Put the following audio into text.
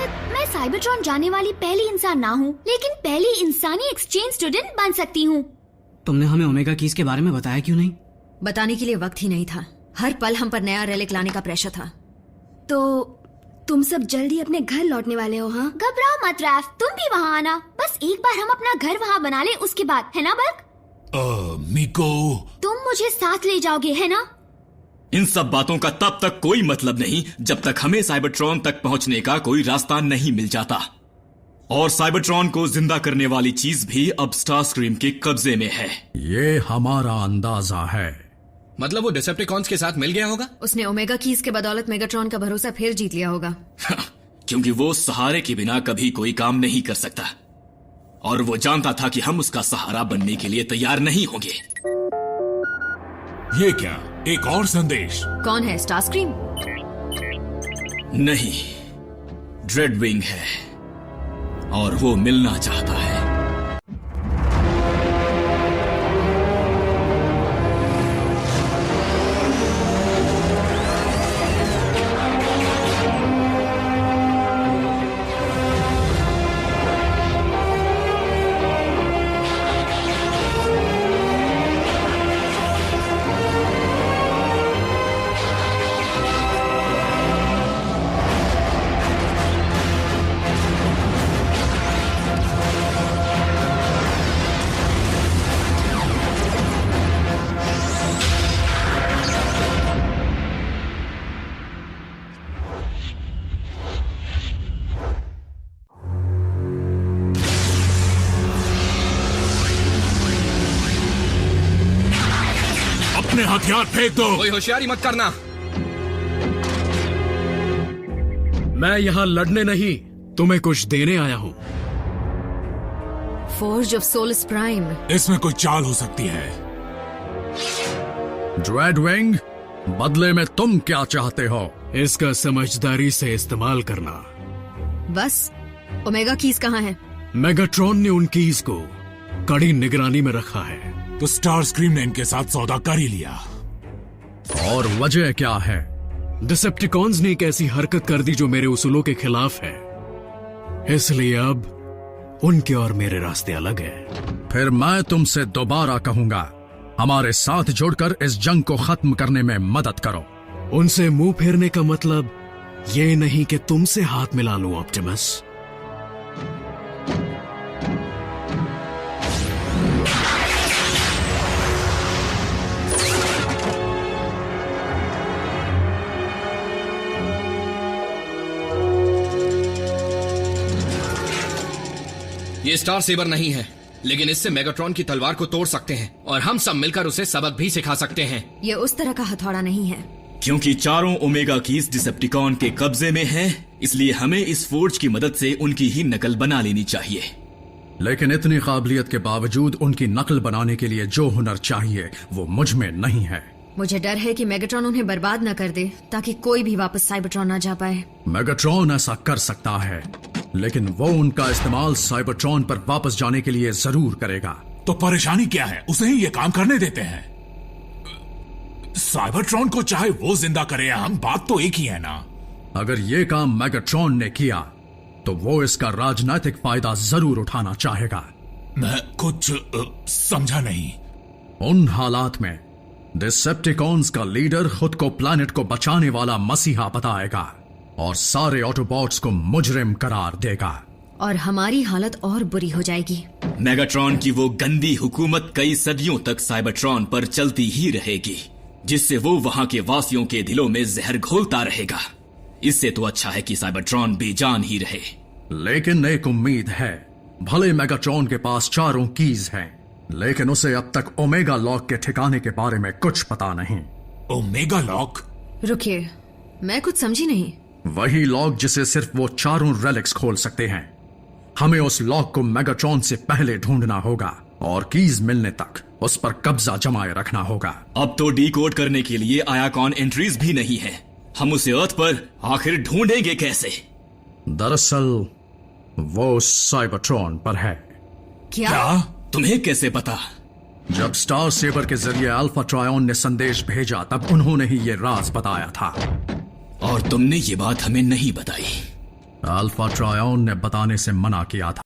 शायद मैं साइबरट्रॉन जाने वाली पहली इंसान ना हूँ, लेकिन पहली इंसानी एक्सचेंज स्टूडेंट बन सकती हूँ। तुमने हमें ओमेगा कीज के बारे में बताया क्यों नहीं? बताने के लिए वक्त ही नहीं था। हर पल हम पर नया रेलिक लाने का प्रेशर था। तो तुम सब जल्दी अपने घर लौटने वाले हो? हाँ, घबराओ मत रैफ, तुम भी वहाँ आना। बस एक बार हम अपना घर वहाँ बना ले, उसके बाद, है ना बग? मिको, तुम मुझे साथ ले जाओगे, है ना? इन सब बातों का तब तक कोई मतलब नहीं जब तक हमें साइबरट्रॉन तक पहुंचने का कोई रास्ता नहीं मिल जाता। और साइबरट्रॉन को जिंदा करने वाली चीज भी अब स्टारस्क्रीम के कब्जे में है। ये हमारा अंदाजा है। मतलब वो डिसेप्टिकॉन्स के साथ मिल गया होगा? उसने ओमेगा कीज के बदौलत मेगाट्रॉन का भरोसा फिर जीत लिया होगा। क्योंकि वो सहारे के बिना कभी कोई काम नहीं कर सकता, और वो जानता था कि हम उसका सहारा बनने के लिए तैयार नहीं होंगे। ये क्या, एक और संदेश? कौन है? स्टारस्क्रीम? नहीं, ड्रेडविंग है, और वो मिलना चाहता है। अपने हथियार फेंक दो। कोई होशियारी मत करना। मैं यहाँ लड़ने नहीं, तुम्हें कुछ देने आया हूँ। Forge of Solus Prime. इसमें कोई चाल हो सकती है। ड्रेडविंग, बदले में तुम क्या चाहते हो? इसका समझदारी से इस्तेमाल करना। बस, ओमेगा कीज कहाँ है? मेगाट्रॉन ने उन कीज को कड़ी निगरानी में रखा है। तो स्टारस्क्रीम ने इनके साथ सौदा कर ही लिया। और वजह क्या है? डिसेप्टिकॉन्स ने एक ऐसी हरकत कर दी जो मेरे उसूलों के खिलाफ है, इसलिए अब उनके और मेरे रास्ते अलग हैं। फिर मैं तुमसे दोबारा कहूंगा, हमारे साथ जुड़कर इस जंग को खत्म करने में मदद करो। उनसे मुंह फेरने का मतलब ये नहीं कि तुमसे हाथ मिला लूं ऑप्टिमस। ये स्टार सेबर नहीं है, लेकिन इससे मेगाट्रॉन की तलवार को तोड़ सकते हैं, और हम सब मिलकर उसे सबक भी सिखा सकते हैं। ये उस तरह का हथौड़ा नहीं है। क्योंकि चारों ओमेगा कीज डिसेप्टिकॉन के कब्जे में हैं, इसलिए हमें इस फोर्ज की मदद से उनकी ही नकल बना लेनी चाहिए। लेकिन इतनी काबिलियत के बावजूद उनकी नकल बनाने के लिए जो हुनर चाहिए वो मुझ में नहीं है। मुझे डर है कि मेगाट्रॉन उन्हें बर्बाद न कर दे, ताकि कोई भी वापस साइबरट्रॉन न जा पाए। मेगाट्रॉन ऐसा कर सकता है, लेकिन वो उनका इस्तेमाल साइबरट्रॉन पर वापस जाने के लिए जरूर करेगा। तो परेशानी क्या है? उसे ही ये काम करने देते हैं। साइबरट्रॉन को चाहे वो जिंदा करे या हम, बात तो एक ही है ना। अगर ये काम मेगाट्रॉन ने किया तो वो इसका राजनीतिक फायदा जरूर उठाना चाहेगा। मैं कुछ समझा नहीं। उन हालात में डिसेप्टिकॉन्स का लीडर खुद को प्लैनेट को बचाने वाला मसीहा बताएगा और सारे ऑटोबॉट्स को मुजरिम करार देगा, और हमारी हालत और बुरी हो जाएगी। मेगाट्रॉन की वो गंदी हुकूमत कई सदियों तक साइबरट्रॉन पर चलती ही रहेगी, जिससे वो वहां के वासियों के दिलों में जहर घोलता रहेगा। इससे तो अच्छा है कि साइबरट्रॉन बेजान ही रहे। लेकिन एक उम्मीद है। भले मेगाट्रॉन के पास चारों कीज हैं, लेकिन उसे अब तक ओमेगा लॉक के ठिकाने के बारे में कुछ पता नहीं। Omega lock? रुकिए, मैं कुछ समझी नहीं। वही लॉक जिसे सिर्फ वो चारों रेलिक्स खोल सकते हैं। हमें उस लॉक को मेगाट्रॉन से पहले ढूंढना होगा और कीज मिलने तक उस पर कब्जा जमाए रखना होगा। अब तो डीकोड करने के लिए आयाकॉन एंट्रीज भी नहीं है। हम उसे अर्थ पर आखिर ढूंढेंगे कैसे? दरअसल वो साइबरट्रॉन पर है। क्या? तुम्हें कैसे पता? जब स्टार सेबर के जरिए अल्फा ट्रायन ने संदेश भेजा तब उन्होंने ही ये राज बताया था। और तुमने ये बात हमें नहीं बताई। अल्फा ट्रायन ने बताने से मना किया था।